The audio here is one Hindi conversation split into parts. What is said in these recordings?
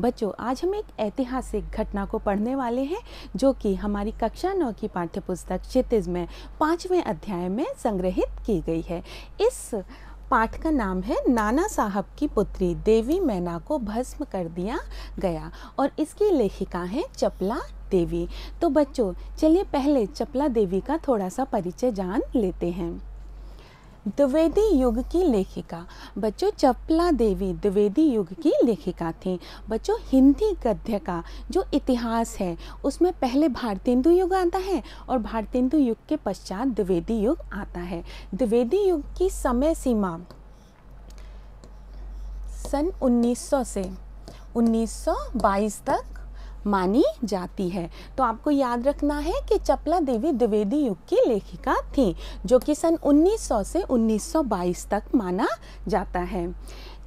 बच्चों, आज हम एक ऐतिहासिक घटना को पढ़ने वाले हैं जो कि हमारी कक्षा 9 की पाठ्यपुस्तक क्षितिज में 5वें अध्याय में संग्रहित की गई है। इस पाठ का नाम है नाना साहब की पुत्री देवी मैना को भस्म कर दिया गया और इसकी लेखिका है चपला देवी। तो बच्चों, चलिए पहले चपला देवी का थोड़ा सा परिचय जान लेते हैं। द्विवेदी युग की लेखिका। बच्चों, चपला देवी द्विवेदी युग की लेखिका थी। बच्चों, हिंदी गद्य का जो इतिहास है उसमें पहले भारतेंदु युग आता है और भारतेंदु युग के पश्चात द्विवेदी युग आता है। द्विवेदी युग की समय सीमा सन 1900 से 1922 तक मानी जाती है। तो आपको याद रखना है कि चपला देवी द्विवेदी युग की लेखिका थी जो कि सन 1900 से 1922 तक माना जाता है।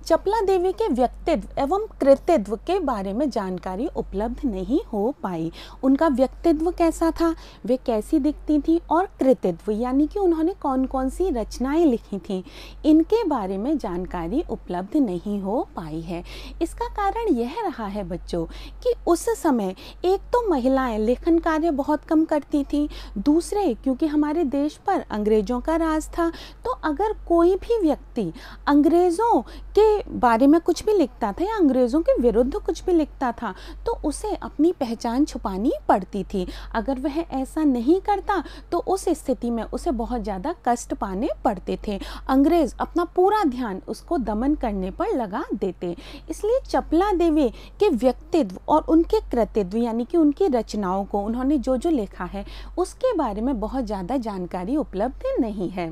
चपला देवी के व्यक्तित्व एवं कृतित्व के बारे में जानकारी उपलब्ध नहीं हो पाई। उनका व्यक्तित्व कैसा था, वे कैसी दिखती थी, और कृतित्व यानी कि उन्होंने कौन कौन सी रचनाएं लिखी थी, इनके बारे में जानकारी उपलब्ध नहीं हो पाई है। इसका कारण यह रहा है बच्चों कि उस समय एक तो महिलाएं लेखन कार्य बहुत कम करती थी, दूसरे क्योंकि हमारे देश पर अंग्रेज़ों का राज था, तो अगर कोई भी व्यक्ति अंग्रेज़ों के बारे में कुछ भी लिखता था या अंग्रेज़ों के विरुद्ध कुछ भी लिखता था तो उसे अपनी पहचान छुपानी पड़ती थी। अगर वह ऐसा नहीं करता तो उस स्थिति में उसे बहुत ज़्यादा कष्ट पाने पड़ते थे। अंग्रेज़ अपना पूरा ध्यान उसको दमन करने पर लगा देते। इसलिए चपला देवी के व्यक्तित्व और उनके कृतित्व यानी कि उनकी रचनाओं को, उन्होंने जो जो लिखा है उसके बारे में बहुत ज़्यादा जानकारी उपलब्ध नहीं है।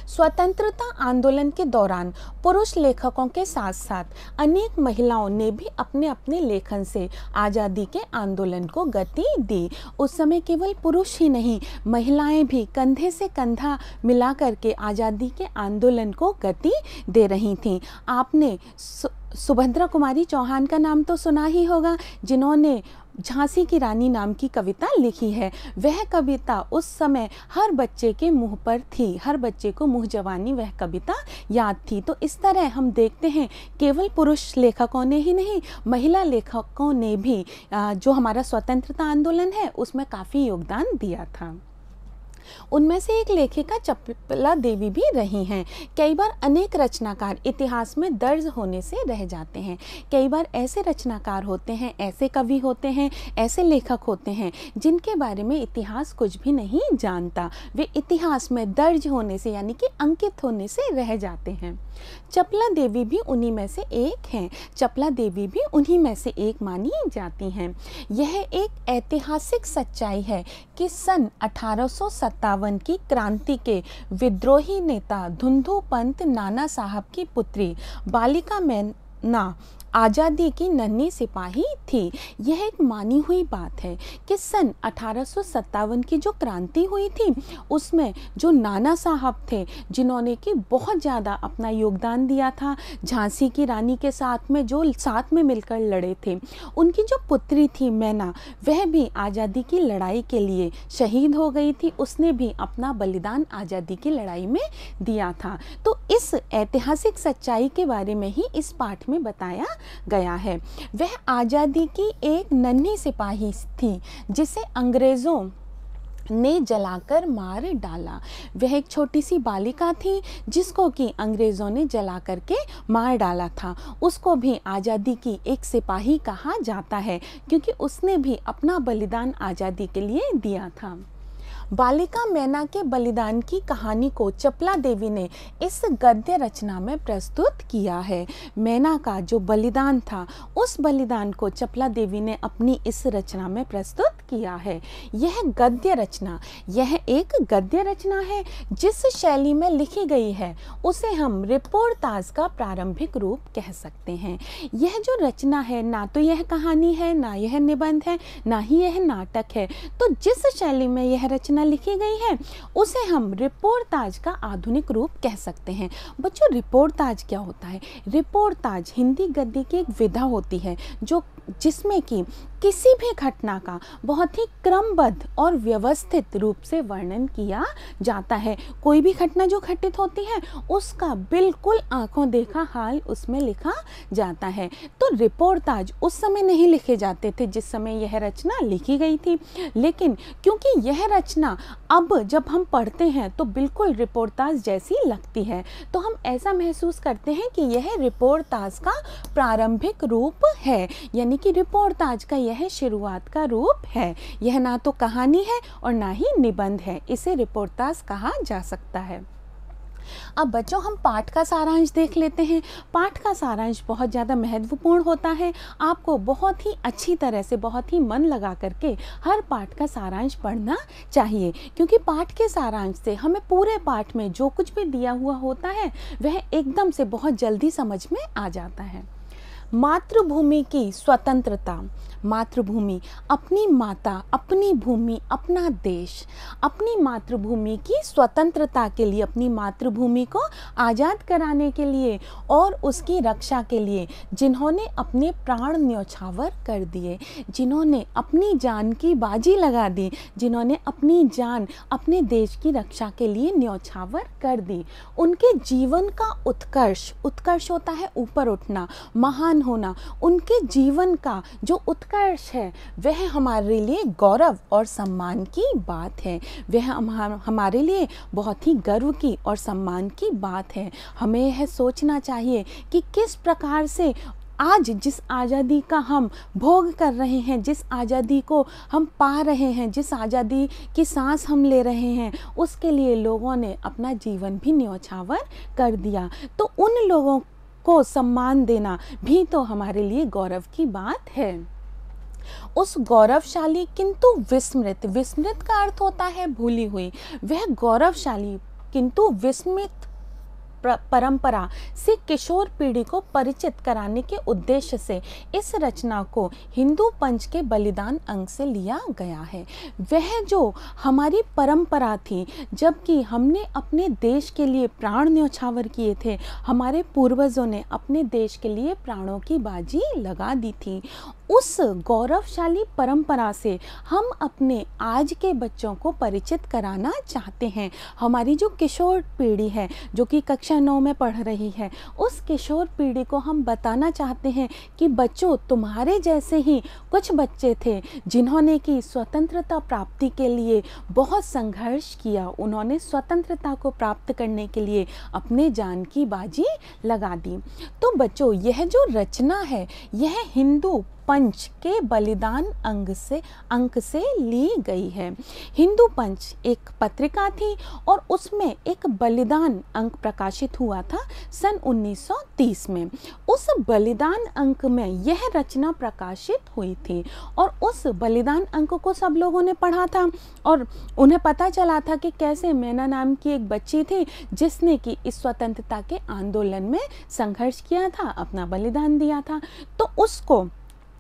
स्वतंत्रता आंदोलन के दौरान पुरुष लेखकों के साथ साथ अनेक महिलाओं ने भी अपने अपने लेखन से आज़ादी के आंदोलन को गति दी। उस समय केवल पुरुष ही नहीं, महिलाएं भी कंधे से कंधा मिला करके आज़ादी के आंदोलन को गति दे रही थीं। आपने सुभद्रा कुमारी चौहान का नाम तो सुना ही होगा, जिन्होंने झांसी की रानी नाम की कविता लिखी है। वह कविता उस समय हर बच्चे के मुंह पर थी, हर बच्चे को मुंह जवानी वह कविता याद थी। तो इस तरह हम देखते हैं केवल पुरुष लेखकों ने ही नहीं, महिला लेखकों ने भी जो हमारा स्वतंत्रता आंदोलन है उसमें काफ़ी योगदान दिया था। उनमें से एक लेखिका चपला देवी भी रही हैं। कई बार अनेक रचनाकार इतिहास में दर्ज होने से रह जाते हैं। कई बार ऐसे रचनाकार होते हैं, ऐसे कवि होते हैं, ऐसे लेखक होते हैं जिनके बारे में इतिहास कुछ भी नहीं जानता। वे इतिहास में दर्ज होने से यानी कि अंकित होने से रह जाते हैं। चपला देवी भी उन्हीं में से एक हैं। चपला देवी भी उन्हीं में से एक मानी जाती हैं। यह एक ऐतिहासिक सच्चाई है कि सन 1857 की क्रांति के विद्रोही नेता धुंधु पंत नाना साहब की पुत्री बालिका मैना आज़ादी की नन्ही सिपाही थी। यह एक मानी हुई बात है कि सन 1857 की जो क्रांति हुई थी उसमें जो नाना साहब थे, जिन्होंने कि बहुत ज़्यादा अपना योगदान दिया था, झांसी की रानी के साथ में जो साथ में मिलकर लड़े थे, उनकी जो पुत्री थी मैना, वह भी आज़ादी की लड़ाई के लिए शहीद हो गई थी। उसने भी अपना बलिदान आज़ादी की लड़ाई में दिया था। तो इस ऐतिहासिक सच्चाई के बारे में ही इस पाठ में बताया गया है। वह आज़ादी की एक नन्ही सिपाही थी जिसे अंग्रेज़ों ने जलाकर मार डाला। वह एक छोटी सी बालिका थी जिसको कि अंग्रेज़ों ने जला करके मार डाला था। उसको भी आज़ादी की एक सिपाही कहा जाता है क्योंकि उसने भी अपना बलिदान आज़ादी के लिए दिया था। बालिका मैना के बलिदान की कहानी को चपला देवी ने इस गद्य रचना में प्रस्तुत किया है। मैना का जो बलिदान था उस बलिदान को चपला देवी ने अपनी इस रचना में प्रस्तुत किया है। यह गद्य रचना, यह एक गद्य रचना है जिस शैली में लिखी गई है उसे हम रिपोर्टाज का प्रारंभिक रूप कह सकते हैं। यह जो रचना है ना तो यह कहानी है, ना यह निबंध है, ना ही यह नाटक है। तो जिस शैली में यह रचना रचना लिखी गई है उसे हम रिपोर्ताज का आधुनिक रूप कह सकते हैं। बच्चों, रिपोर्ताज क्या होता है? रिपोर्ताज हिंदी गद्य की एक विधा होती है जिसमें कि किसी भी घटना का बहुत ही क्रमबद्ध और व्यवस्थित रूप से वर्णन किया जाता है। कोई भी घटना जो घटित होती है उसका बिल्कुल आंखों देखा हाल उसमें लिखा जाता है। तो रिपोर्ताज उस समय नहीं लिखे जाते थे जिस समय यह रचना लिखी गई थी, लेकिन क्योंकि यह रचना अब जब हम पढ़ते हैं तो बिल्कुल रिपोर्ताज जैसी लगती है, तो हम ऐसा महसूस करते हैं कि यह रिपोर्ताज का प्रारंभिक रूप है, यानी कि रिपोर्ताज का यह शुरुआत का रूप है। यह ना तो कहानी है और ना ही निबंध है, इसे रिपोर्ताज कहा जा सकता है। अब बच्चों, हम पाठ का सारांश देख लेते हैं। पाठ का सारांश बहुत ज़्यादा महत्वपूर्ण होता है। आपको बहुत ही अच्छी तरह से, बहुत ही मन लगा करके हर पाठ का सारांश पढ़ना चाहिए, क्योंकि पाठ के सारांश से हमें पूरे पाठ में जो कुछ भी दिया हुआ होता है वह एकदम से बहुत जल्दी समझ में आ जाता है। मातृभूमि की स्वतंत्रता। मातृभूमि, अपनी माता, अपनी भूमि, अपना देश, अपनी मातृभूमि की स्वतंत्रता के लिए, अपनी मातृभूमि को आज़ाद कराने के लिए और उसकी रक्षा के लिए जिन्होंने अपने प्राण न्यौछावर कर दिए, जिन्होंने अपनी जान की बाजी लगा दी, जिन्होंने अपनी जान अपने देश की रक्षा के लिए न्यौछावर कर दी, उनके जीवन का उत्कर्ष, उत्कर्ष होता है ऊपर उठना, महान होना, उनके जीवन का जो उत्कर्ष है वह हमारे लिए गौरव और सम्मान की बात है। वह हमारे लिए बहुत ही गर्व की और सम्मान की बात है। हमें यह सोचना चाहिए कि किस प्रकार से आज जिस आज़ादी का हम भोग कर रहे हैं, जिस आज़ादी को हम पा रहे हैं, जिस आज़ादी की सांस हम ले रहे हैं, उसके लिए लोगों ने अपना जीवन भी न्यौछावर कर दिया। तो उन लोगों को सम्मान देना भी तो हमारे लिए गौरव की बात है। उस गौरवशाली किंतु विस्मृत, विस्मृत का अर्थ होता है भूली हुई, वह गौरवशाली किंतु विस्मृत परंपरा से किशोर पीढ़ी को परिचित कराने के उद्देश्य से इस रचना को हिंदू पंच के बलिदान अंग से लिया गया है। वह जो हमारी परंपरा थी, जबकि हमने अपने देश के लिए प्राण न्यौछावर किए थे, हमारे पूर्वजों ने अपने देश के लिए प्राणों की बाजी लगा दी थी, उस गौरवशाली परंपरा से हम अपने आज के बच्चों को परिचित कराना चाहते हैं। हमारी जो किशोर पीढ़ी है, जो कि कक्षा 9 में पढ़ रही है, उस किशोर पीढ़ी को हम बताना चाहते हैं कि बच्चों, तुम्हारे जैसे ही कुछ बच्चे थे जिन्होंने की स्वतंत्रता प्राप्ति के लिए बहुत संघर्ष किया, उन्होंने स्वतंत्रता को प्राप्त करने के लिए अपने जान की बाजी लगा दी। तो बच्चों, यह जो रचना है यह हिंदू पंच के बलिदान अंक से ली गई है। हिंदू पंच एक पत्रिका थी और उसमें एक बलिदान अंक प्रकाशित हुआ था सन 1930 में। उस बलिदान अंक में यह रचना प्रकाशित हुई थी और उस बलिदान अंक को सब लोगों ने पढ़ा था और उन्हें पता चला था कि कैसे मैना नाम की एक बच्ची थी जिसने कि इस स्वतंत्रता के आंदोलन में संघर्ष किया था, अपना बलिदान दिया था। तो उसको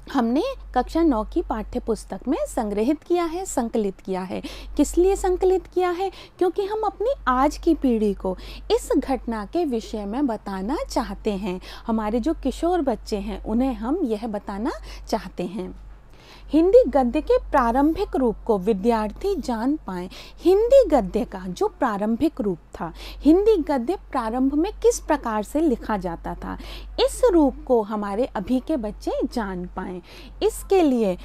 हमने कक्षा 9 की पाठ्य पुस्तक में संग्रहित किया है, संकलित किया है। किस लिए संकलित किया है? क्योंकि हम अपनी आज की पीढ़ी को इस घटना के विषय में बताना चाहते हैं। हमारे जो किशोर बच्चे हैं उन्हें हम यह बताना चाहते हैं। हिंदी गद्य के प्रारंभिक रूप को विद्यार्थी जान पाएं। हिंदी गद्य का जो प्रारंभिक रूप था, हिंदी गद्य प्रारंभ में किस प्रकार से लिखा जाता था, इस रूप को हमारे अभी के बच्चे जान पाएं। इसके लिए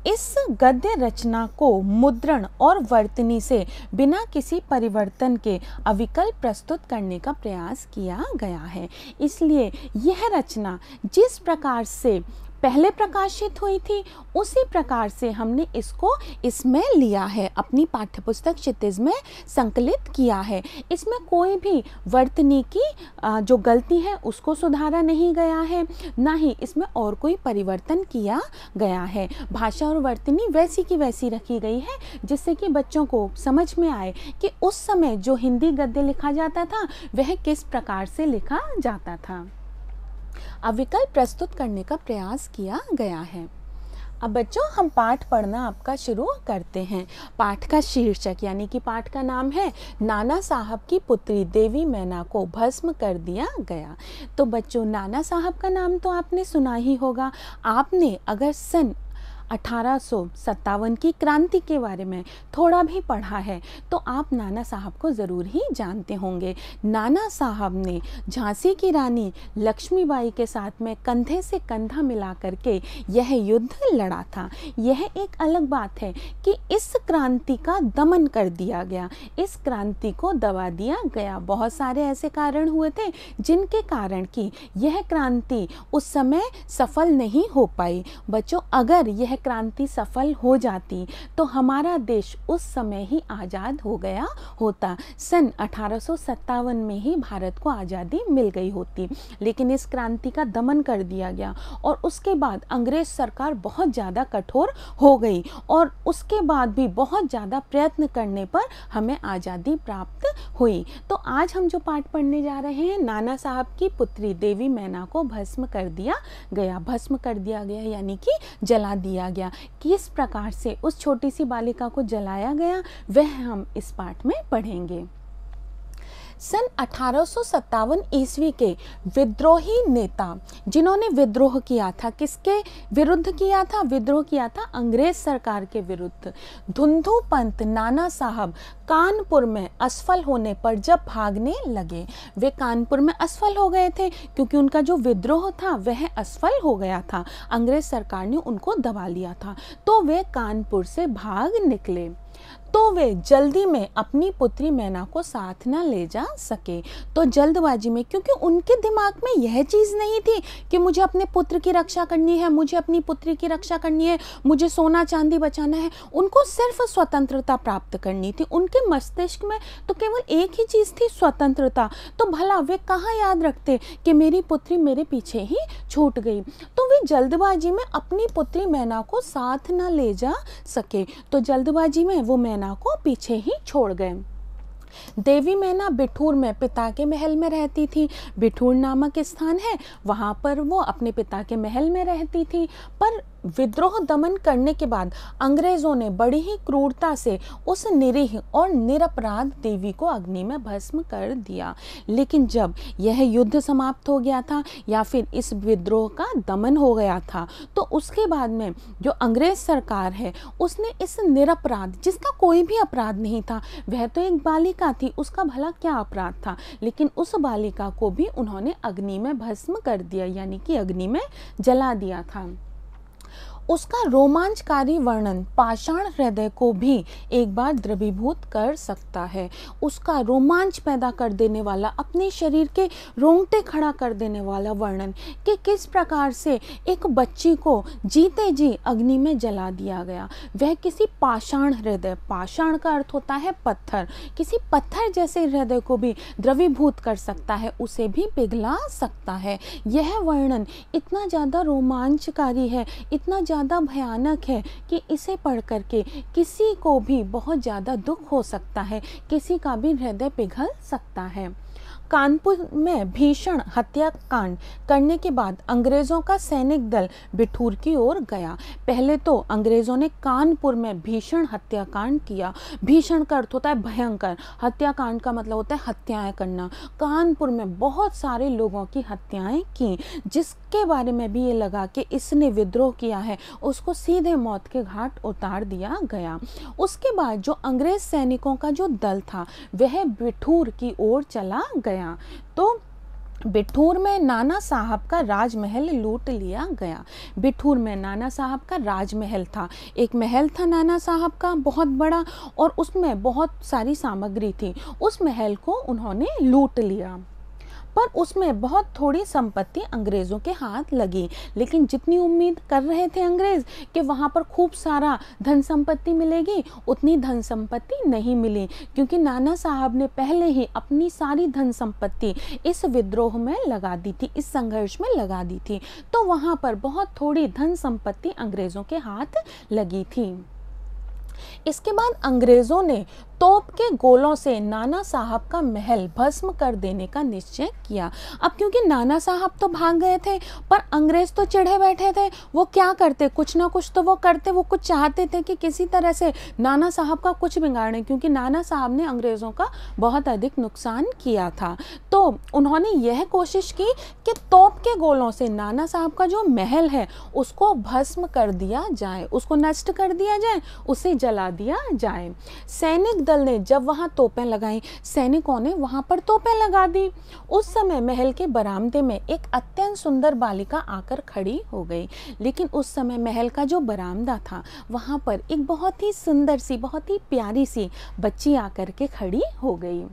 इस गद्य रचना को मुद्रण और वर्तनी से बिना किसी परिवर्तन के अविकल प्रस्तुत करने का प्रयास किया गया है। इसलिए यह रचना जिस प्रकार से पहले प्रकाशित हुई थी उसी प्रकार से हमने इसको इसमें लिया है, अपनी पाठ्यपुस्तक क्षितिज में संकलित किया है। इसमें कोई भी वर्तनी की जो गलती है उसको सुधारा नहीं गया है, ना ही इसमें और कोई परिवर्तन किया गया है। भाषा और वर्तनी वैसी की वैसी रखी गई है जिससे कि बच्चों को समझ में आए कि उस समय जो हिंदी गद्य लिखा जाता था वह किस प्रकार से लिखा जाता था। अविकल प्रस्तुत करने का प्रयास किया गया है। अब बच्चों हम पाठ पढ़ना आपका शुरू करते हैं। पाठ का शीर्षक यानी कि पाठ का नाम है नाना साहब की पुत्री देवी मैना को भस्म कर दिया गया। तो बच्चों नाना साहब का नाम तो आपने सुना ही होगा। आपने अगर सन 1857 की क्रांति के बारे में थोड़ा भी पढ़ा है तो आप नाना साहब को ज़रूर ही जानते होंगे। नाना साहब ने झांसी की रानी लक्ष्मीबाई के साथ में कंधे से कंधा मिला करके यह युद्ध लड़ा था। यह एक अलग बात है कि इस क्रांति का दमन कर दिया गया, इस क्रांति को दबा दिया गया। बहुत सारे ऐसे कारण हुए थे जिनके कारण कि यह क्रांति उस समय सफल नहीं हो पाई। बच्चों अगर यह क्रांति सफल हो जाती तो हमारा देश उस समय ही आज़ाद हो गया होता। सन 1857 में ही भारत को आज़ादी मिल गई होती, लेकिन इस क्रांति का दमन कर दिया गया और उसके बाद अंग्रेज सरकार बहुत ज़्यादा कठोर हो गई और उसके बाद भी बहुत ज़्यादा प्रयत्न करने पर हमें आज़ादी प्राप्त हुई। तो आज हम जो पाठ पढ़ने जा रहे हैं, नाना साहब की पुत्री देवी मैना को भस्म कर दिया गया। भस्म कर दिया गया यानी कि जला दिया गया। किस प्रकार से उस छोटी सी बालिका को जलाया गया वह हम इस पाठ में पढ़ेंगे। सन 1857 ईस्वी के विद्रोही नेता जिन्होंने विद्रोह किया था, किसके विरुद्ध किया था? विद्रोह किया था अंग्रेज सरकार के विरुद्ध। धुंधु पंत नाना साहब कानपुर में असफल होने पर जब भागने लगे, वे कानपुर में असफल हो गए थे क्योंकि उनका जो विद्रोह था वह असफल हो गया था, अंग्रेज सरकार ने उनको दबा लिया था। तो वे कानपुर से भाग निकले, तो वे जल्दी में अपनी पुत्री मैना को साथ न ले जा सके। तो जल्दबाजी में, क्योंकि उनके दिमाग में यह चीज़ नहीं थी कि मुझे अपने पुत्र की रक्षा करनी है, मुझे अपनी पुत्री की रक्षा करनी है, मुझे सोना चांदी बचाना है, उनको सिर्फ स्वतंत्रता प्राप्त करनी थी। उनके मस्तिष्क में तो केवल एक ही चीज़ थी, स्वतंत्रता। तो भला वे कहाँ याद रखते कि मेरी पुत्री मेरे पीछे ही छूट गई। तो वे जल्दबाजी में अपनी पुत्री मैना को साथ न ले जा सके, तो जल्दबाजी में वो मैना को पीछे ही छोड़ गए। देवी मैना बिठूर में पिता के महल में रहती थी। बिठूर नामक स्थान है, वहाँ पर वो अपने पिता के महल में रहती थी। पर विद्रोह दमन करने के बाद अंग्रेज़ों ने बड़ी ही क्रूरता से उस निरीह और निरपराध देवी को अग्नि में भस्म कर दिया। लेकिन जब यह युद्ध समाप्त हो गया था या फिर इस विद्रोह का दमन हो गया था, तो उसके बाद में जो अंग्रेज सरकार है उसने इस निरपराध, जिसका कोई भी अपराध नहीं था, वह तो एक बालिका थी, उसका भला क्या अपराध था, लेकिन उस बालिका को भी उन्होंने अग्नि में भस्म कर दिया, यानी कि अग्नि में जला दिया था। उसका रोमांचकारी वर्णन पाषाण हृदय को भी एक बार द्रवीभूत कर सकता है। उसका रोमांच पैदा कर देने वाला, अपने शरीर के रोंगटे खड़ा कर देने वाला वर्णन कि किस प्रकार से एक बच्ची को जीते जी अग्नि में जला दिया गया। वह किसी पाषाण हृदय, पाषाण का अर्थ होता है पत्थर, किसी पत्थर जैसे हृदय को भी द्रवीभूत कर सकता है, उसे भी पिघला सकता है। यह वर्णन इतना ज़्यादा रोमांचकारी है, इतना ज़्यादा भयानक है कि इसे पढ़ करके किसी को भी बहुत ज़्यादा दुख हो सकता है, किसी का भी हृदय पिघल सकता है। कानपुर में भीषण हत्याकांड करने के बाद अंग्रेज़ों का सैनिक दल बिठूर की ओर गया। पहले तो अंग्रेज़ों ने कानपुर में भीषण हत्याकांड किया। भीषण का अर्थ होता है भयंकर, हत्याकांड का मतलब होता है हत्याएं करना। कानपुर में बहुत सारे लोगों की हत्याएं की, जिसके बारे में भी ये लगा कि इसने विद्रोह किया है, उसको सीधे मौत के घाट उतार दिया गया। उसके बाद जो अंग्रेज सैनिकों का जो दल था वह बिठूर की ओर चला गया। तो बिठूर में नाना साहब का राजमहल लूट लिया गया। बिठूर में नाना साहब का राजमहल था, एक महल था नाना साहब का बहुत बड़ा, और उसमें बहुत सारी सामग्री थी। उस महल को उन्होंने लूट लिया, पर उसमें बहुत थोड़ी संपत्ति अंग्रेज़ों के हाथ लगी। लेकिन जितनी उम्मीद कर रहे थे अंग्रेज़ कि वहाँ पर खूब सारा धन संपत्ति मिलेगी, उतनी धन संपत्ति नहीं मिली, क्योंकि नाना साहब ने पहले ही अपनी सारी धन संपत्ति इस विद्रोह में लगा दी थी, इस संघर्ष में लगा दी थी। तो वहाँ पर बहुत थोड़ी धन संपत्ति अंग्रेज़ों के हाथ लगी थी। इसके बाद अंग्रेज़ों ने तोप के गोलों से नाना साहब का महल भस्म कर देने का निश्चय किया। अब क्योंकि नाना साहब तो भाग गए थे, पर अंग्रेज तो चिढ़े बैठे थे, वो क्या करते, कुछ ना कुछ तो वो करते, वो कुछ चाहते थे कि किसी तरह से नाना साहब का कुछ बिगाड़ें, क्योंकि नाना साहब ने अंग्रेज़ों का बहुत अधिक नुकसान किया था। तो उन्होंने यह कोशिश की कि तोप के गोलों से नाना साहब का जो महल है उसको भस्म कर दिया जाए, उसको नष्ट कर दिया जाए, उसे जला दिया जाए। सैनिक दल ने जब वहाँ तोपें लगाई, सैनिकों ने वहाँ पर तोपें लगा दी। उस समय महल के बरामदे में एक अत्यंत सुंदर बालिका आकर खड़ी हो गई। लेकिन उस समय महल का जो बरामदा था वहाँ पर एक बहुत ही सुंदर सी, बहुत ही प्यारी सी बच्ची आकर के खड़ी हो गई।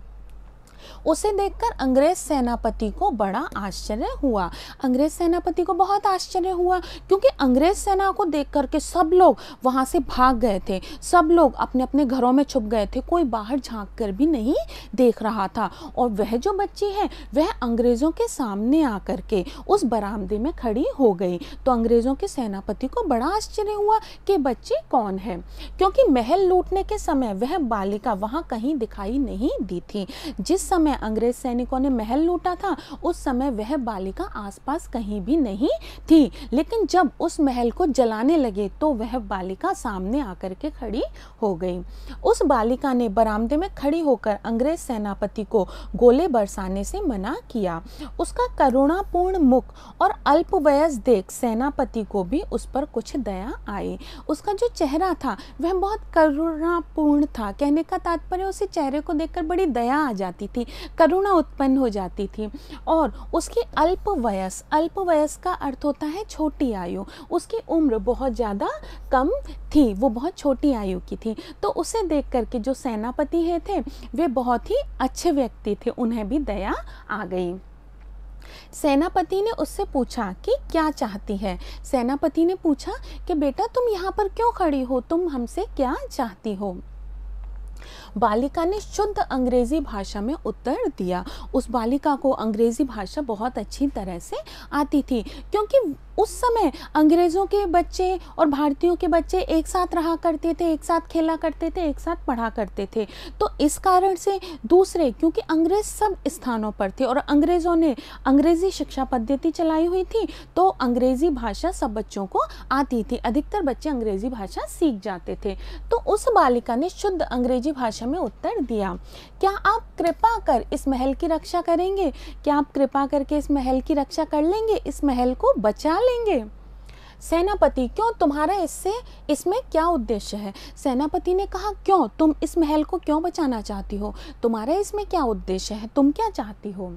उसे देखकर अंग्रेज सेनापति को बड़ा आश्चर्य हुआ। अंग्रेज सेनापति को बहुत आश्चर्य हुआ, क्योंकि अंग्रेज सेना को देख करके सब लोग वहाँ से भाग गए थे, सब लोग अपने अपने घरों में छुप गए थे, कोई बाहर झांक कर भी नहीं देख रहा था। और वह जो बच्ची है वह अंग्रेज़ों के सामने आकर के उस बरामदे में खड़ी हो गई। तो अंग्रेज़ों के सेनापति को बड़ा आश्चर्य हुआ कि बच्ची कौन है, क्योंकि महल लूटने के समय वह बालिका वहाँ कहीं दिखाई नहीं दी थी। जिस समय अंग्रेज सैनिकों ने महल लूटा था उस समय वह बालिका आसपास कहीं भी नहीं थी, लेकिन जब उस महल को जलाने लगे तो वह बालिका सामने आकर के खड़ी हो गई। उस बालिका ने बरामदे में खड़ी होकर अंग्रेज सेनापति को गोले बरसाने से मना किया। उसका करुणापूर्ण मुख और अल्पवयस देख सेनापति को भी उस पर कुछ दया आई। उसका जो चेहरा था वह बहुत करुणापूर्ण था, कहने का तात्पर्य उसे चेहरे को देखकर बड़ी दया आ जाती थी, करुणा उत्पन्न हो जाती थी। और उसकी अल्पवयस, अल्पवयस का अर्थ होता है छोटी आयु, उसकी उम्र बहुत ज़्यादा कम थी, वो बहुत छोटी आयु की थी। तो उसे देख करके जो सेनापति है थे वे बहुत ही अच्छे व्यक्ति थे, उन्हें भी दया आ गई। सेनापति ने उससे पूछा कि क्या चाहती है। सेनापति ने पूछा कि बेटा तुम यहाँ पर क्यों खड़ी हो, तुम हमसे क्या चाहती हो। बालिका ने शुद्ध अंग्रेजी भाषा में उत्तर दिया। उस बालिका को अंग्रेजी भाषा बहुत अच्छी तरह से आती थी, क्योंकि उस समय अंग्रेज़ों के बच्चे और भारतीयों के बच्चे एक साथ रहा करते थे, एक साथ खेला करते थे, एक साथ पढ़ा करते थे। तो इस कारण से दूसरे, क्योंकि अंग्रेज़ सब स्थानों पर थे और अंग्रेज़ों ने अंग्रेज़ी शिक्षा पद्धति चलाई हुई थी, तो अंग्रेज़ी भाषा सब बच्चों को आती थी, अधिकतर बच्चे अंग्रेज़ी भाषा सीख जाते थे। तो उस बालिका ने शुद्ध अंग्रेजी भाषा में उत्तर दिया, क्या आप कृपा कर इस महल की रक्षा करेंगे? क्या आप कृपा करके इस महल की रक्षा कर लेंगे, इस महल को बचा लेंगे? सेनापति, क्यों, तुम्हारा इसमें क्या उद्देश्य है? सेनापति ने कहा, क्यों, तुम इस महल को क्यों बचाना चाहती हो? तुम्हारा इसमें क्या उद्देश्य है, तुम क्या चाहती हो?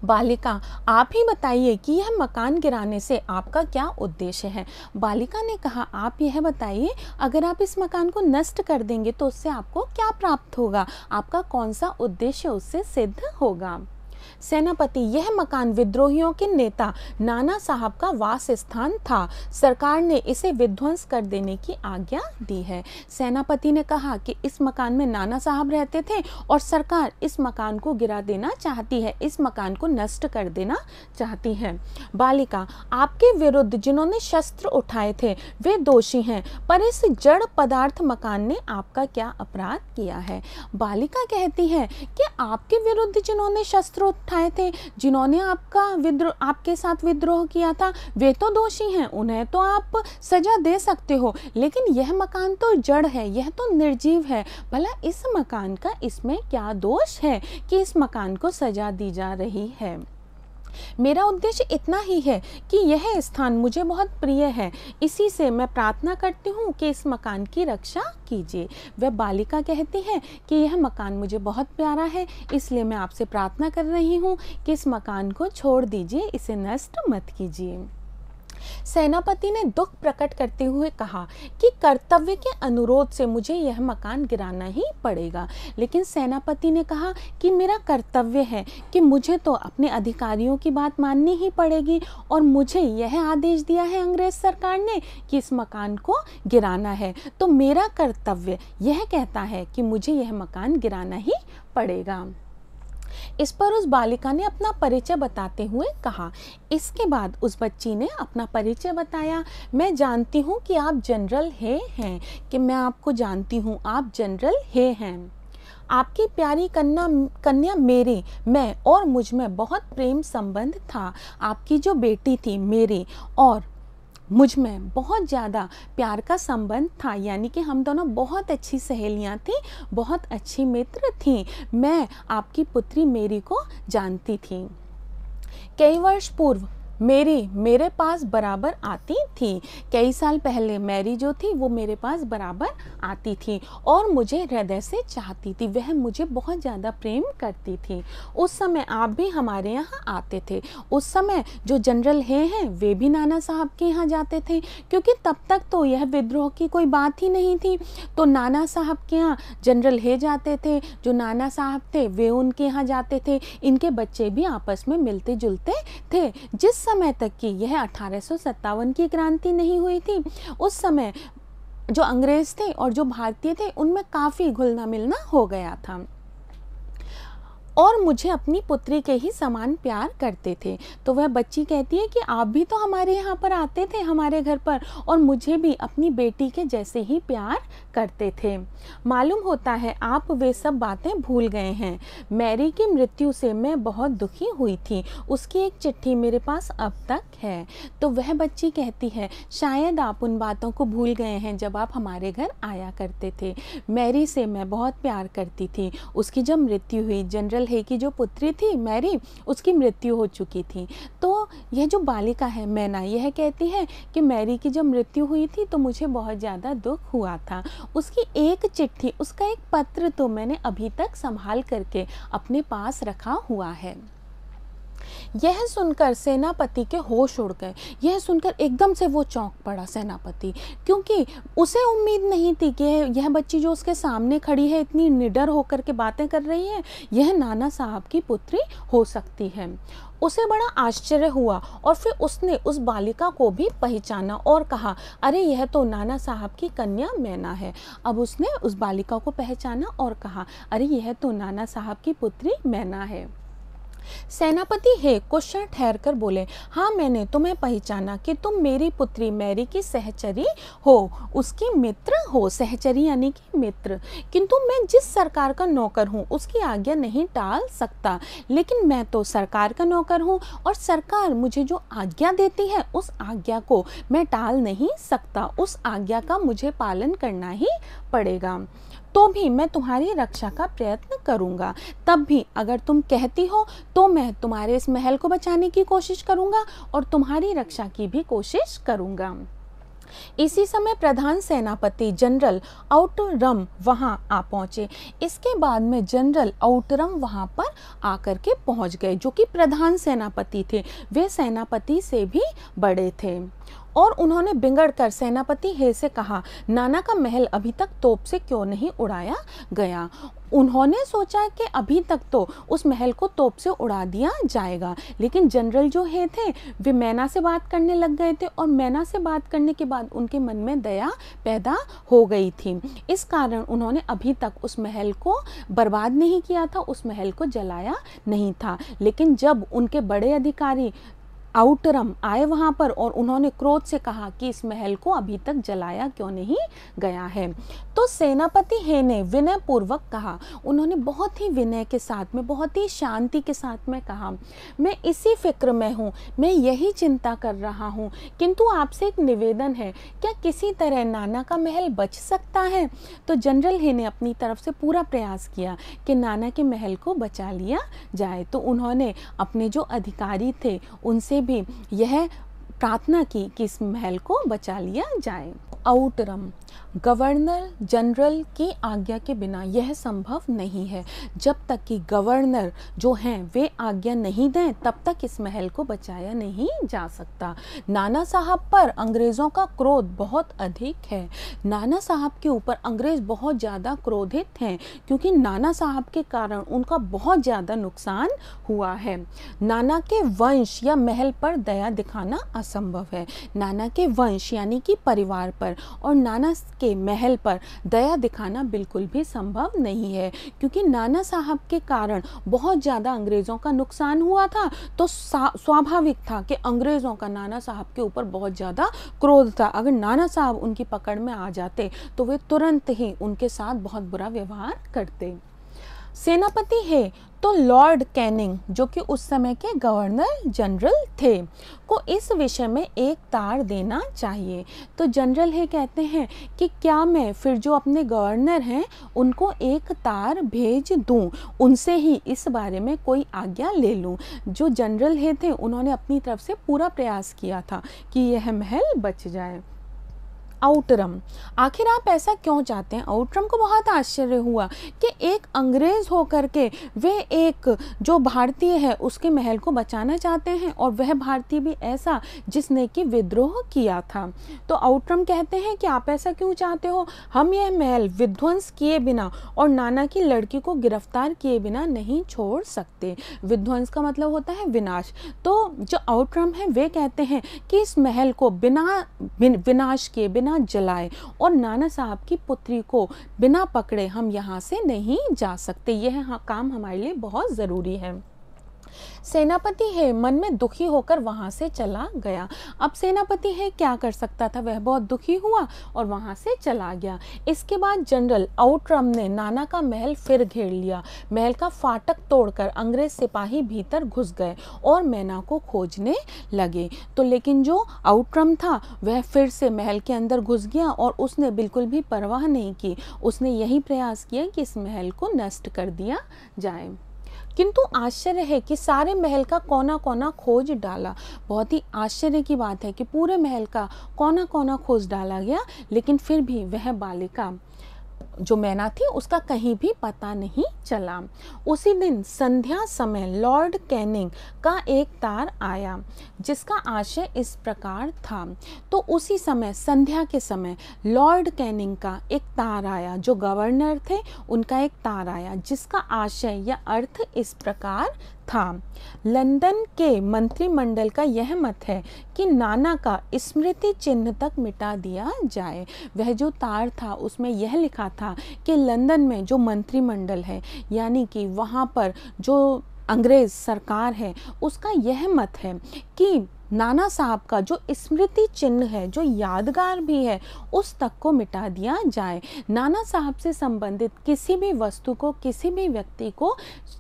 बालिका, आप ही बताइए कि यह मकान गिराने से आपका क्या उद्देश्य है? बालिका ने कहा, आप यह बताइए, अगर आप इस मकान को नष्ट कर देंगे तो उससे आपको क्या प्राप्त होगा? आपका कौन सा उद्देश्य उससे सिद्ध होगा? सेनापति, यह मकान विद्रोहियों के नेता नाना साहब का वास स्थान था, सरकार ने इसे विध्वंस कर देने की आज्ञा दी है। सेनापति ने कहा कि इस मकान में नाना साहब रहते थे और सरकार इस मकान को गिरा देना चाहती है, इस मकान को नष्ट कर देना चाहती है। बालिका, आपके विरुद्ध जिन्होंने शस्त्र उठाए थे वे दोषी हैं, पर इस जड़ पदार्थ मकान ने आपका क्या अपराध किया है? बालिका कहती है कि आपके विरुद्ध जिन्होंने शस्त्र उठाए थे, जिन्होंने आपके साथ विद्रोह किया था, वे तो दोषी हैं, उन्हें तो आप सजा दे सकते हो, लेकिन यह मकान तो जड़ है, यह तो निर्जीव है, भला इस मकान का इसमें क्या दोष है कि इस मकान को सजा दी जा रही है? मेरा उद्देश्य इतना ही है कि यह स्थान मुझे बहुत प्रिय है, इसी से मैं प्रार्थना करती हूँ कि इस मकान की रक्षा कीजिए। वह बालिका कहती है कि यह मकान मुझे बहुत प्यारा है, इसलिए मैं आपसे प्रार्थना कर रही हूँ कि इस मकान को छोड़ दीजिए, इसे नष्ट मत कीजिए। सेनापति ने दुख प्रकट करते हुए कहा कि कर्तव्य के अनुरोध से मुझे यह मकान गिराना ही पड़ेगा, लेकिन सेनापति ने कहा कि मेरा कर्तव्य है कि मुझे तो अपने अधिकारियों की बात माननी ही पड़ेगी और मुझे यह आदेश दिया है अंग्रेज सरकार ने कि इस मकान को गिराना है, तो मेरा कर्तव्य यह कहता है कि मुझे यह मकान गिराना ही पड़ेगा। इस पर उस बालिका ने अपना परिचय बताते हुए कहा। इसके बाद उस बच्ची ने अपना परिचय बताया। मैं जानती हूँ कि आप जनरल हे हैं, कि मैं आपको जानती हूँ, आप जनरल हे हैं। आपकी प्यारी कन्या मेरे, मैं और मुझ में बहुत प्रेम संबंध था। आपकी जो बेटी थी मेरे और मुझ में बहुत ज़्यादा प्यार का संबंध था, यानी कि हम दोनों बहुत अच्छी सहेलियां थी, बहुत अच्छी मित्र थी। मैं आपकी पुत्री मेरी को जानती थी। कई वर्ष पूर्व मेरी मेरे पास बराबर आती थी। कई साल पहले मैरी जो थी वो मेरे पास बराबर आती थी और मुझे हृदय से चाहती थी। वह मुझे बहुत ज़्यादा प्रेम करती थी। उस समय आप भी हमारे यहाँ आते थे। उस समय जो जनरल हैं वे भी नाना साहब के यहाँ जाते थे, क्योंकि तब तक तो यह विद्रोह की कोई बात ही नहीं थी। तो नाना साहब के यहाँ जनरल हे जाते थे, जो नाना साहब थे वे उनके यहाँ जाते थे। इनके बच्चे भी आपस में मिलते जुलते थे। जिस समय तक कि यह 1857 की क्रांति नहीं हुई थी, उस समय जो अंग्रेज थे और जो भारतीय थे उनमें काफ़ी घुलना मिलना हो गया था और मुझे अपनी पुत्री के ही समान प्यार करते थे। तो वह बच्ची कहती है कि आप भी तो हमारे यहाँ पर आते थे, हमारे घर पर, और मुझे भी अपनी बेटी के जैसे ही प्यार करते थे। मालूम होता है आप वे सब बातें भूल गए हैं। मैरी की मृत्यु से मैं बहुत दुखी हुई थी। उसकी एक चिट्ठी मेरे पास अब तक है। तो वह बच्ची कहती है, शायद आप उन बातों को भूल गए हैं जब आप हमारे घर आया करते थे। मैरी से मैं बहुत प्यार करती थी। उसकी जब मृत्यु हुई, जनरल हे की जो पुत्री थी मैरी, उसकी मृत्यु हो चुकी थी। तो यह जो बालिका है मैना, यह कहती है कि मैरी की जब मृत्यु हुई थी तो मुझे बहुत ज़्यादा दुख हुआ था। उसकी एक चिट्ठी, उसका एक पत्र तो मैंने अभी तक संभाल करके अपने पास रखा हुआ है। यह सुनकर सेनापति के होश उड़ गए। यह सुनकर एकदम से वो चौंक पड़ा सेनापति, क्योंकि उसे उम्मीद नहीं थी कि यह बच्ची जो उसके सामने खड़ी है इतनी निडर होकर के बातें कर रही है, यह नाना साहब की पुत्री हो सकती है। उसे बड़ा आश्चर्य हुआ और फिर उसने उस बालिका को भी पहचाना और कहा, अरे यह तो नाना साहब की कन्या मैना है। अब उसने उस बालिका को पहचाना और कहा, अरे यह तो नाना साहब की पुत्री मैना है। सेनापति हे कुछ क्षण ठहर कर बोले, हाँ मैंने तुम्हें पहचाना कि तुम मेरी पुत्री मैरी की सहचरी हो, उसकी मित्र हो। सहचरी यानी कि मित्र। किंतु मैं जिस सरकार का नौकर हूँ उसकी आज्ञा नहीं टाल सकता, लेकिन मैं तो सरकार का नौकर हूँ और सरकार मुझे जो आज्ञा देती है उस आज्ञा को मैं टाल नहीं सकता। उस आज्ञा का मुझे पालन करना ही पड़ेगा। तो भी मैं तुम्हारी रक्षा का प्रयत्न करूंगा। तब भी अगर तुम कहती हो तो मैं तुम्हारे इस महल को बचाने की कोशिश करूंगा और तुम्हारी रक्षा की भी कोशिश करूंगा। इसी समय प्रधान सेनापति जनरल आउटरम वहां आ पहुंचे। इसके बाद में जनरल आउटरम वहां पर आकर के पहुंच गए, जो कि प्रधान सेनापति थे। वे सेनापति से भी बड़े थे और उन्होंने बिगड़ कर सेनापति हे से कहा, नाना का महल अभी तक तोप से क्यों नहीं उड़ाया गया। उन्होंने सोचा कि अभी तक तो उस महल को तोप से उड़ा दिया जाएगा, लेकिन जनरल जो हे थे वे मैना से बात करने लग गए थे और मैना से बात करने के बाद उनके मन में दया पैदा हो गई थी। इस कारण उन्होंने अभी तक उस महल को बर्बाद नहीं किया था, उस महल को जलाया नहीं था। लेकिन जब उनके बड़े अधिकारी आउटरम आए वहाँ पर और उन्होंने क्रोध से कहा कि इस महल को अभी तक जलाया क्यों नहीं गया है, तो सेनापति हे ने विनय पूर्वक कहा। उन्होंने बहुत ही विनय के साथ में, बहुत ही शांति के साथ में कहा, मैं इसी फिक्र में हूँ, मैं यही चिंता कर रहा हूँ, किंतु आपसे एक निवेदन है, क्या किसी तरह नाना का महल बच सकता है। तो जनरल हे ने अपनी तरफ से पूरा प्रयास किया कि नाना के महल को बचा लिया जाए। तो उन्होंने अपने जो अधिकारी थे उनसे भी यह प्रार्थना की कि इस महल को बचा लिया जाए। आउटरम, गवर्नर जनरल की आज्ञा के बिना यह संभव नहीं है। जब तक कि गवर्नर जो हैं वे आज्ञा नहीं दें तब तक इस महल को बचाया नहीं जा सकता। नाना साहब पर अंग्रेज़ों का क्रोध बहुत अधिक है। नाना साहब के ऊपर अंग्रेज़ बहुत ज़्यादा क्रोधित हैं, क्योंकि नाना साहब के कारण उनका बहुत ज़्यादा नुकसान हुआ है। नाना के वंश या महल पर दया दिखाना असंभव है। नाना के वंश यानी कि परिवार पर पर और नाना के महल पर दया दिखाना बिल्कुल भी संभव नहीं है, क्योंकि नाना साहब के कारण बहुत ज़्यादा अंग्रेज़ों का नुकसान हुआ था। तो स्वाभाविक था कि अंग्रेज़ों का नाना साहब के ऊपर बहुत ज़्यादा क्रोध था। अगर नाना साहब उनकी पकड़ में आ जाते तो वे तुरंत ही उनके साथ बहुत बुरा व्यवहार करते। सेनापति है तो लॉर्ड कैनिंग, जो कि उस समय के गवर्नर जनरल थे, को इस विषय में एक तार देना चाहिए। तो जनरल है कहते हैं कि क्या मैं फिर जो अपने गवर्नर हैं उनको एक तार भेज दूं, उनसे ही इस बारे में कोई आज्ञा ले लूं। जो जनरल है थे उन्होंने अपनी तरफ से पूरा प्रयास किया था कि यह महल बच जाए। आउटरम, आखिर आप ऐसा क्यों चाहते हैं? आउटरम को बहुत आश्चर्य हुआ कि एक अंग्रेज़ होकर के वे एक जो भारतीय है उसके महल को बचाना चाहते हैं, और वह भारतीय भी ऐसा जिसने कि विद्रोह किया था। तो आउटरम कहते हैं कि आप ऐसा क्यों चाहते हो? हम यह महल विध्वंस किए बिना और नाना की लड़की को गिरफ्तार किए बिना नहीं छोड़ सकते। विध्वंस का मतलब होता है विनाश। तो जो आउटरम है वे कहते हैं कि इस महल को बिना विनाश किए, बिना जलाए और नाना साहब की पुत्री को बिना पकड़े हम यहाँ से नहीं जा सकते। यह काम हमारे लिए बहुत ज़रूरी है। सेनापति है मन में दुखी होकर वहां से चला गया। अब सेनापति है क्या कर सकता था? वह बहुत दुखी हुआ और वहां से चला गया। इसके बाद जनरल आउटरम ने नाना का महल फिर घेर लिया। महल का फाटक तोड़कर अंग्रेज सिपाही भीतर घुस गए और मैना को खोजने लगे। तो लेकिन जो आउटरम था वह फिर से महल के अंदर घुस गया और उसने बिल्कुल भी परवाह नहीं की। उसने यही प्रयास किया कि इस महल को नष्ट कर दिया जाए। किंतु आश्चर्य है कि सारे महल का कोना कोना खोज डाला। बहुत ही आश्चर्य की बात है कि पूरे महल का कोना कोना खोज डाला गया, लेकिन फिर भी वह बालिका जो मैना थी उसका कहीं भी पता नहीं चला। उसी दिन संध्या समय लॉर्ड कैनिंग का एक तार आया जिसका आशय इस प्रकार था। तो उसी समय संध्या के समय लॉर्ड कैनिंग का एक तार आया, जो गवर्नर थे उनका एक तार आया जिसका आशय या अर्थ इस प्रकार था। लंदन के मंत्रिमंडल का यह मत है कि नाना का स्मृति चिन्ह तक मिटा दिया जाए। वह जो तार था उसमें यह लिखा था कि लंदन में जो मंत्रिमंडल है, यानी कि वहाँ पर जो अंग्रेज सरकार है, उसका यह मत है कि नाना साहब का जो स्मृति चिन्ह है, जो यादगार भी है, उस तक को मिटा दिया जाए। नाना साहब से संबंधित किसी भी वस्तु को, किसी भी व्यक्ति को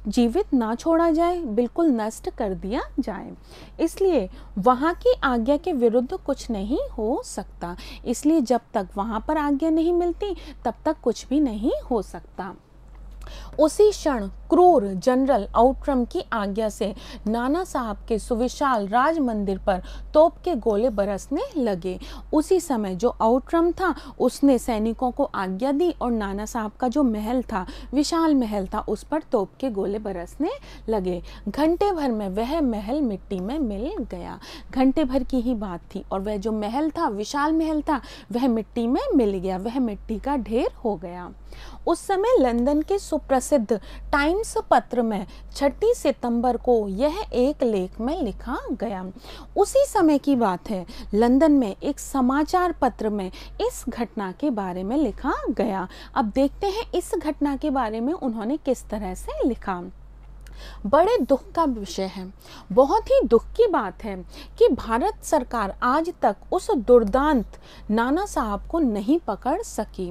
जीवित ना छोड़ा जाए, बिल्कुल नष्ट कर दिया जाए। इसलिए वहाँ की आज्ञा के विरुद्ध कुछ नहीं हो सकता। इसलिए जब तक वहाँ पर आज्ञा नहीं मिलती तब तक कुछ भी नहीं हो सकता। उसी क्षण क्रूर जनरल आउटरम की आज्ञा से नाना साहब के सुविशाल राज मंदिर पर तोप के गोले बरसने लगे। उसी समय जो आउटरम था उसने सैनिकों को आज्ञा दी और नाना साहब का जो महल था, विशाल महल था, उस पर तोप के गोले बरसने लगे। घंटे भर में वह महल मिट्टी में मिल गया। घंटे भर की ही बात थी और वह जो महल था, विशाल महल था, वह मिट्टी में मिल गया, वह मिट्टी का ढेर हो गया। उस समय लंदन के सुप्रसिद्ध टाइम्स पत्र में 6 सितंबर को यह एक लेख में लिखा गया। उसी समय की बात है, लंदन में एक समाचार पत्र में इस घटना के बारे में लिखा गया। अब देखते हैं इस घटना के बारे में उन्होंने किस तरह से लिखा। बड़े दुख का विषय है, बहुत ही दुख की बात है कि भारत सरकार आज तक उस दुर्दांत नाना साहब को नहीं पकड़ सकी।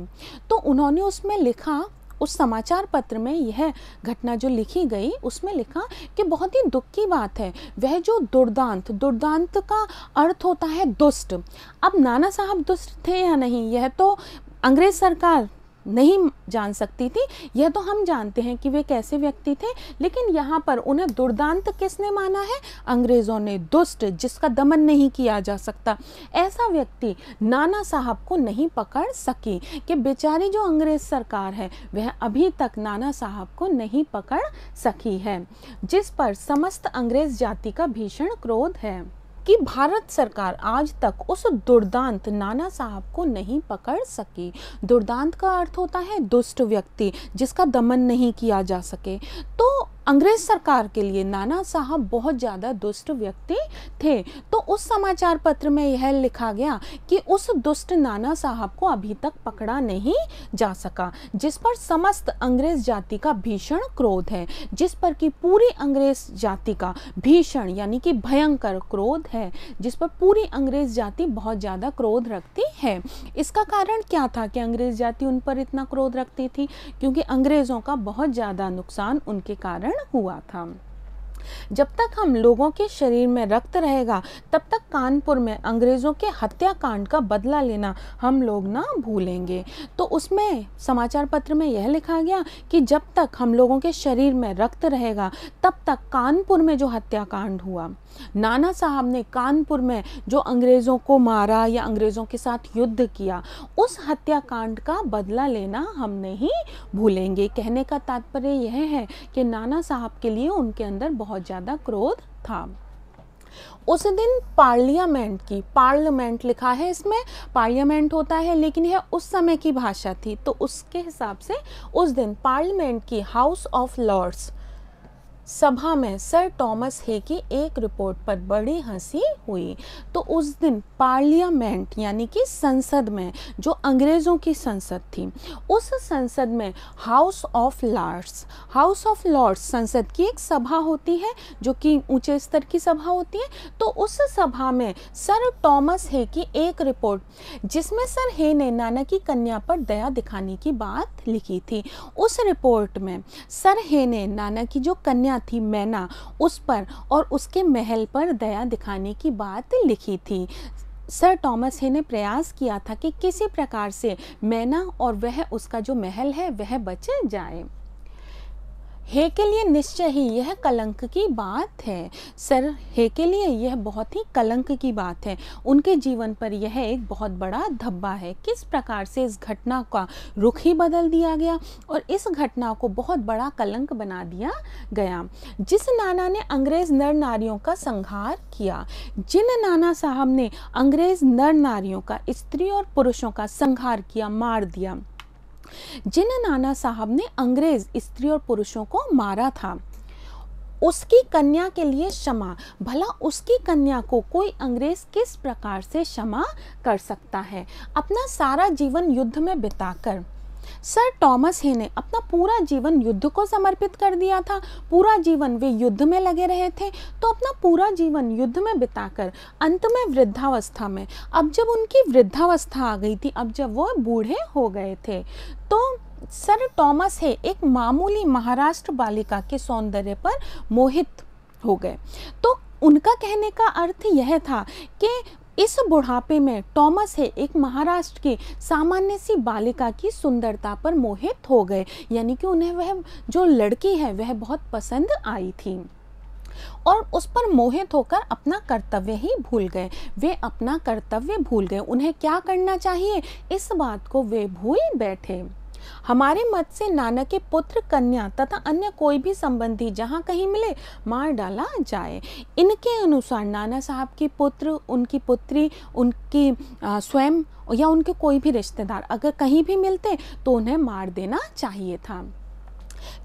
तो उन्होंने उसमें लिखा, उस समाचार पत्र में यह घटना जो लिखी गई उसमें लिखा कि बहुत ही दुख की बात है, वह जो दुर्दांत का अर्थ होता है दुष्ट। अब नाना साहब दुष्ट थे या नहीं यह तो अंग्रेज सरकार नहीं जान सकती थी, यह तो हम जानते हैं कि वे कैसे व्यक्ति थे। लेकिन यहाँ पर उन्हें दुर्दांत किसने माना है? अंग्रेज़ों ने। दुष्ट, जिसका दमन नहीं किया जा सकता, ऐसा व्यक्ति नाना साहब को नहीं पकड़ सकी कि बेचारी जो अंग्रेज़ सरकार है वह अभी तक नाना साहब को नहीं पकड़ सकी है, जिस पर समस्त अंग्रेज़ जाति का भीषण क्रोध है कि भारत सरकार आज तक उस दुर्दांत नाना साहब को नहीं पकड़ सकी। दुर्दांत का अर्थ होता है दुष्ट व्यक्ति, जिसका दमन नहीं किया जा सके। तो अंग्रेज सरकार के लिए नाना साहब बहुत ज़्यादा दुष्ट व्यक्ति थे। तो उस समाचार पत्र में यह लिखा गया कि उस दुष्ट नाना साहब को अभी तक पकड़ा नहीं जा सका, जिस पर समस्त अंग्रेज जाति का भीषण क्रोध है, जिस पर कि पूरी अंग्रेज जाति का भीषण यानी कि भयंकर क्रोध है, जिस पर पूरी अंग्रेज जाति बहुत ज़्यादा क्रोध रखती है। इसका कारण क्या था कि अंग्रेज जाति उन पर इतना क्रोध रखती थी? क्योंकि अंग्रेज़ों का बहुत ज़्यादा नुकसान उनके कारण हुआ था। जब तक हम लोगों के शरीर में रक्त रहेगा तब तक कानपुर में अंग्रेज़ों के हत्याकांड का बदला लेना हम लोग ना भूलेंगे। तो उसमें समाचार पत्र में यह लिखा गया कि जब तक हम लोगों के शरीर में रक्त रहेगा तब तक कानपुर में जो हत्याकांड हुआ, नाना साहब ने कानपुर में जो अंग्रेज़ों को मारा या अंग्रेज़ों के साथ युद्ध किया, उस हत्याकांड का बदला लेना हम नहीं भूलेंगे। कहने का तात्पर्य यह है कि नाना साहब के लिए उनके अंदर बहुत ज़्यादा क्रोध था। उस दिन पार्लियामेंट लिखा है, इसमें पार्लियामेंट होता है लेकिन यह उस समय की भाषा थी, तो उसके हिसाब से उस दिन पार्लियामेंट की हाउस ऑफ लॉर्ड्स सभा में सर टॉमस हे की एक रिपोर्ट पर बड़ी हंसी हुई। तो उस दिन पार्लियामेंट यानी कि संसद में, जो अंग्रेज़ों की संसद थी, उस संसद में हाउस ऑफ लॉर्ड्स संसद की एक सभा होती है जो कि ऊंचे स्तर की सभा होती है। तो उस सभा में सर टॉमस हे की एक रिपोर्ट, जिसमें सर हे ने नाना की कन्या पर दया दिखाने की बात लिखी थी, उस रिपोर्ट में सर हे ने नाना की जो कन्या थी मैना, उस पर और उसके महल पर दया दिखाने की बात लिखी थी। सर टॉमस हे ने प्रयास किया था कि किसी प्रकार से मैना और वह उसका जो महल है वह बच जाए। हे के लिए निश्चय ही यह कलंक की बात है। सर हे के लिए यह बहुत ही कलंक की बात है। उनके जीवन पर यह एक बहुत बड़ा धब्बा है। किस प्रकार से इस घटना का रुख ही बदल दिया गया और इस घटना को बहुत बड़ा कलंक बना दिया गया। जिस नाना ने अंग्रेज नर नारियों का संहार किया, जिन नाना साहब ने अंग्रेज नर नारियों का, स्त्री और पुरुषों का संहार किया, मार दिया, जिन नाना साहब ने अंग्रेज स्त्री और पुरुषों को मारा था, उसकी कन्या के लिए क्षमा। भला उसकी कन्या को कोई अंग्रेज किस प्रकार से क्षमा कर सकता है? अपना सारा जीवन युद्ध में बिताकर सर टॉमस हे ने अपना पूरा जीवन युद्ध को समर्पित कर दिया था। पूरा जीवन वे युद्ध में लगे रहे थे। तो अपना पूरा जीवन युद्ध में बिताकर अंत में वृद्धावस्था में, अब जब उनकी वृद्धावस्था आ गई थी, अब जब वो बूढ़े हो गए थे, तो सर टॉमस हे एक मामूली महाराष्ट्र बालिका के सौंदर्य पर मोहित हो गए। तो उनका कहने का अर्थ यह था कि इस बुढ़ापे में टॉमस हे एक महाराष्ट्र की सामान्य सी बालिका की सुंदरता पर मोहित हो गए, यानी कि उन्हें वह जो लड़की है वह बहुत पसंद आई थी और उस पर मोहित होकर अपना कर्तव्य ही भूल गए। वे अपना कर्तव्य भूल गए। उन्हें क्या करना चाहिए, इस बात को वे भूल बैठे। हमारे मत से नाना के पुत्र, कन्या तथा अन्य कोई भी संबंधी जहाँ कहीं मिले मार डाला जाए। इनके अनुसार नाना साहब के पुत्र, उनकी पुत्री, उनकी स्वयं या उनके कोई भी रिश्तेदार अगर कहीं भी मिलते तो उन्हें मार देना चाहिए था।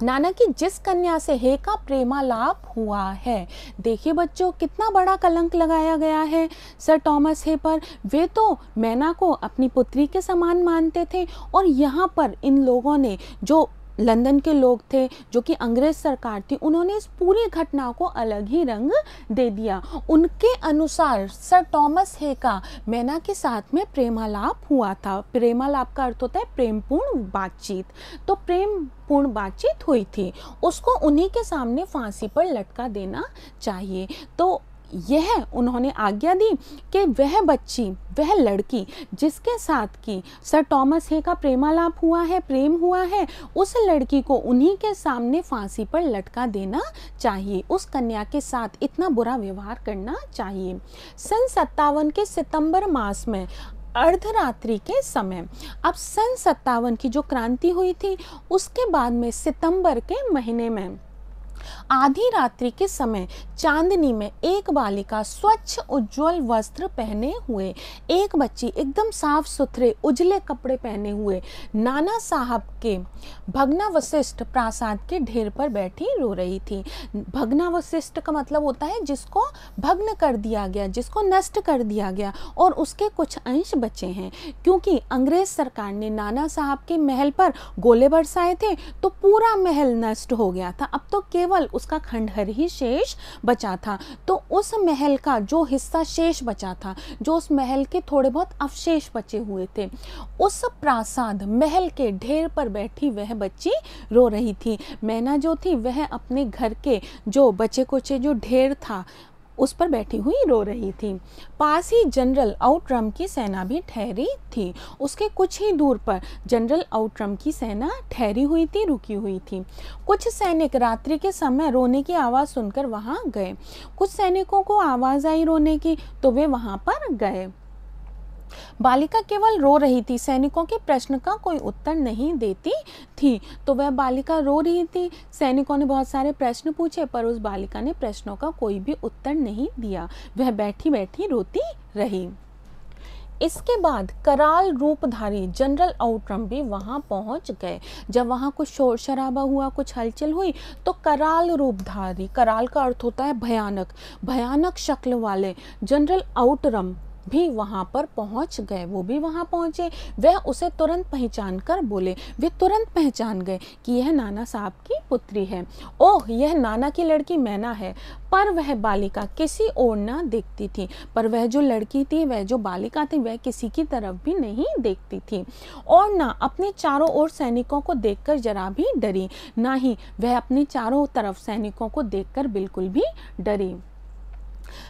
नाना की जिस कन्या से हे का प्रेमालाप हुआ है, देखिए बच्चों कितना बड़ा कलंक लगाया गया है सर टॉमस हे पर। वे तो मैना को अपनी पुत्री के समान मानते थे और यहाँ पर इन लोगों ने, जो लंदन के लोग थे, जो कि अंग्रेज सरकार थी, उन्होंने इस पूरी घटना को अलग ही रंग दे दिया। उनके अनुसार सर टॉमस हे का मैना के साथ में प्रेमालाप हुआ था। प्रेमालाप का अर्थ होता है प्रेमपूर्ण बातचीत। तो प्रेमपूर्ण बातचीत हुई थी, उसको उन्हीं के सामने फांसी पर लटका देना चाहिए। तो यह उन्होंने आज्ञा दी कि वह बच्ची, वह लड़की जिसके साथ की सर टॉमस हे का प्रेमालाप हुआ है, प्रेम हुआ है, उस लड़की को उन्हीं के सामने फांसी पर लटका देना चाहिए। उस कन्या के साथ इतना बुरा व्यवहार करना चाहिए। सन 57 के सितंबर मास में अर्धरात्रि के समय, अब सन 57 की जो क्रांति हुई थी उसके बाद में सितंबर के महीने में आधी रात्रि के समय चांदनी में एक बालिका स्वच्छ उज्जवल वस्त्र पहने हुए, एक बच्ची एकदम साफ सुथरे उजले कपड़े पहने हुए नाना साहब के भग्नावशिष्ट प्रासाद के ढेर पर बैठी रो रही थी। भग्नावशिष्ट का मतलब होता है जिसको भग्न कर दिया गया, जिसको नष्ट कर दिया गया और उसके कुछ अंश बचे हैं। क्योंकि अंग्रेज सरकार ने नाना साहब के महल पर गोले बरसाए थे तो पूरा महल नष्ट हो गया था। अब तो केवल उसका खंडहर ही शेष बचा था। तो उस महल का जो हिस्सा शेष बचा था, जो उस महल के थोड़े बहुत अवशेष बचे हुए थे, उस प्रासाद महल के ढेर पर बैठी वह बच्ची रो रही थी। मैना जो थी वह अपने घर के जो बचे कुचे जो ढेर था उस पर बैठी हुई रो रही थी। पास ही जनरल आउटरम की सेना भी ठहरी थी। उसके कुछ ही दूर पर जनरल आउटरम की सेना ठहरी हुई थी, रुकी हुई थी। कुछ सैनिक रात्रि के समय रोने की आवाज़ सुनकर वहां गए। कुछ सैनिकों को आवाज़ आई रोने की तो वे वहां पर गए। बालिका केवल रो रही थी, सैनिकों के प्रश्न का कोई उत्तर नहीं देती थी। तो वह बालिका रो रही थी। सैनिकों ने बहुत सारे प्रश्न पूछे पर उस बालिका ने प्रश्नों का कोई भी उत्तर नहीं दिया। वह बैठी बैठी रोती रही। इसके बाद कराल रूपधारी जनरल आउटरम भी वहां पहुंच गए। जब वहां कुछ शोर शराबा हुआ, कुछ हलचल हुई तो कराल रूपधारी, कराल का अर्थ होता है भयानक, भयानक शक्ल वाले जनरल आउटरम भी वहां पर पहुंच गए। वो भी वहां पहुंचे। वह उसे तुरंत पहचान कर बोले, वे तुरंत पहचान गए कि यह नाना साहब की पुत्री है। ओह, यह नाना की लड़की मैना है। पर वह बालिका किसी ओर ना देखती थी। पर वह जो लड़की थी, वह जो बालिका थी, वह किसी की तरफ भी नहीं देखती थी और ना अपने चारों ओर सैनिकों को देखकर जरा भी डरी, ना ही वह अपनी चारों तरफ सैनिकों को देखकर बिल्कुल भी डरी।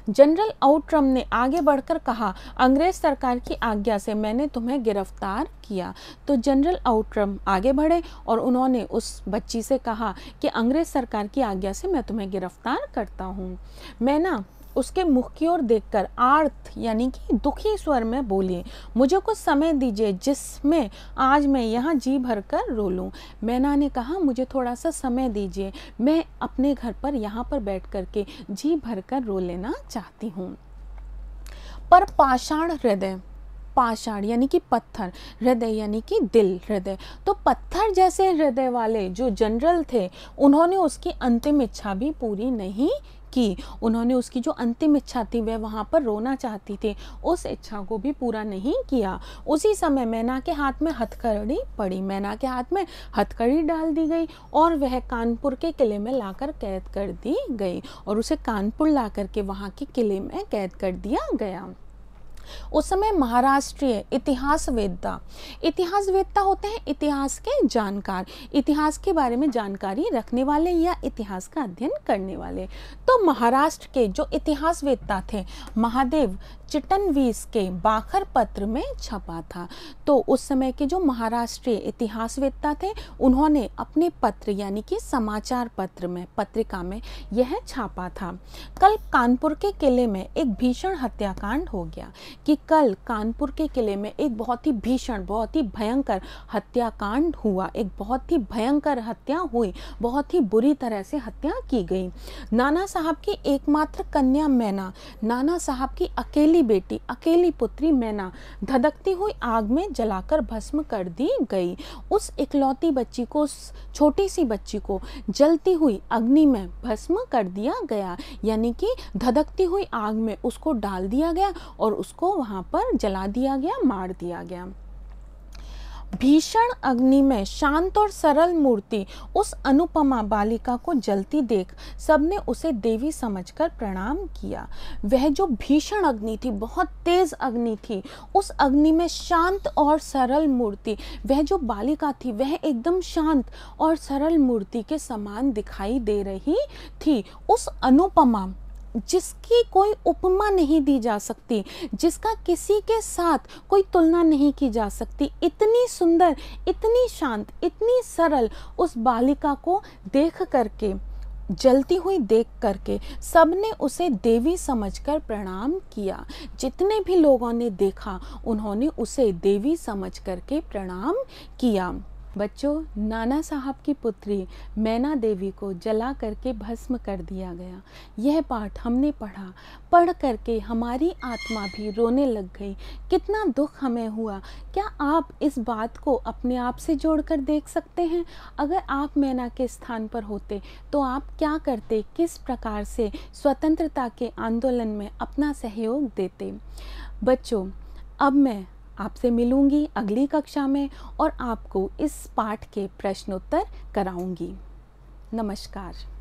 जनरल आउटरम ने आगे बढ़कर कहा, अंग्रेज सरकार की आज्ञा से मैंने तुम्हें गिरफ्तार किया। तो जनरल आउटरम आगे बढ़े और उन्होंने उस बच्ची से कहा कि अंग्रेज सरकार की आज्ञा से मैं तुम्हें गिरफ्तार करता हूँ। मैं ना उसके मुख की ओर देखकर आर्त यानी कि दुखी स्वर में बोली, मुझे कुछ समय दीजिए जिसमें आज मैं यहाँ जी भर कर रो लूँ। मैना ने कहा, मुझे थोड़ा सा समय दीजिए, मैं अपने घर पर यहाँ पर बैठ कर के जी भर कर रो लेना चाहती हूँ। पर पाषाण हृदय, पाषाण यानी कि पत्थर, हृदय यानी कि दिल, हृदय, तो पत्थर जैसे हृदय वाले जो जनरल थे उन्होंने उसकी अंतिम इच्छा भी पूरी नहीं की। उन्होंने उसकी जो अंतिम इच्छा थी, वह वहाँ पर रोना चाहती थी, उस इच्छा को भी पूरा नहीं किया। उसी समय मैना के हाथ में हथकड़ी पड़ी, मैना के हाथ में हथकड़ी डाल दी गई और वह कानपुर के किले में लाकर कैद कर दी गई और उसे कानपुर ला करके वहाँ के किले में कैद कर दिया गया। उस समय महाराष्ट्रीय इतिहासवेत्ता होते हैं इतिहास के जानकार, इतिहास के बारे में जानकारी रखने वाले या इतिहास का अध्ययन करने वाले। तो महाराष्ट्र के जो इतिहासवेत्ता थे, महादेव चिटनवीस के बाखर पत्र में छपा था। तो उस समय के जो महाराष्ट्रीय इतिहासवेत्ता थे उन्होंने अपने पत्र यानी कि समाचार पत्र में, पत्रिका में यह छापा था। कल कानपुर के किले में एक भीषण हत्याकांड हो गया, कि कल कानपुर के किले में एक बहुत ही भीषण, बहुत ही भयंकर हत्याकांड हुआ, एक बहुत ही भयंकर हत्या हुई, बहुत ही बुरी तरह से हत्या की गई। नाना साहब की एकमात्र कन्या मैना, नाना साहब की अकेली बेटी, अकेली पुत्री मैना धधकती हुई आग में जलाकर भस्म कर दी गई। उस इकलौती बच्ची को, उस छोटी सी बच्ची को जलती हुई अग्नि में भस्म कर दिया गया, यानी कि धधकती हुई आग में उसको डाल दिया गया और उसको वहां पर जला दिया गया, मार दिया गया। भीषण अग्नि में शांत और सरल मूर्ति उस अनुपमा बालिका को जलती देख सबने उसे देवी समझकर प्रणाम किया। वह जो भीषण अग्नि थी, बहुत तेज अग्नि थी, उस अग्नि में शांत और सरल मूर्ति, वह जो बालिका थी वह एकदम शांत और सरल मूर्ति के समान दिखाई दे रही थी। उस अनुपमा, जिसकी कोई उपमा नहीं दी जा सकती, जिसका किसी के साथ कोई तुलना नहीं की जा सकती, इतनी सुंदर, इतनी शांत, इतनी सरल उस बालिका को देख करके, जलती हुई देख करके सबने उसे देवी समझकर प्रणाम किया। जितने भी लोगों ने देखा उन्होंने उसे देवी समझ करके प्रणाम किया। बच्चों, नाना साहब की पुत्री मैना देवी को जला करके भस्म कर दिया गया। यह पाठ हमने पढ़ा, पढ़ करके हमारी आत्मा भी रोने लग गई। कितना दुख हमें हुआ। क्या आप इस बात को अपने आप से जोड़कर देख सकते हैं? अगर आप मैना के स्थान पर होते तो आप क्या करते? किस प्रकार से स्वतंत्रता के आंदोलन में अपना सहयोग देते? बच्चों, अब मैं आपसे मिलूंगी अगली कक्षा में और आपको इस पाठ के प्रश्नोत्तर कराऊंगी। नमस्कार।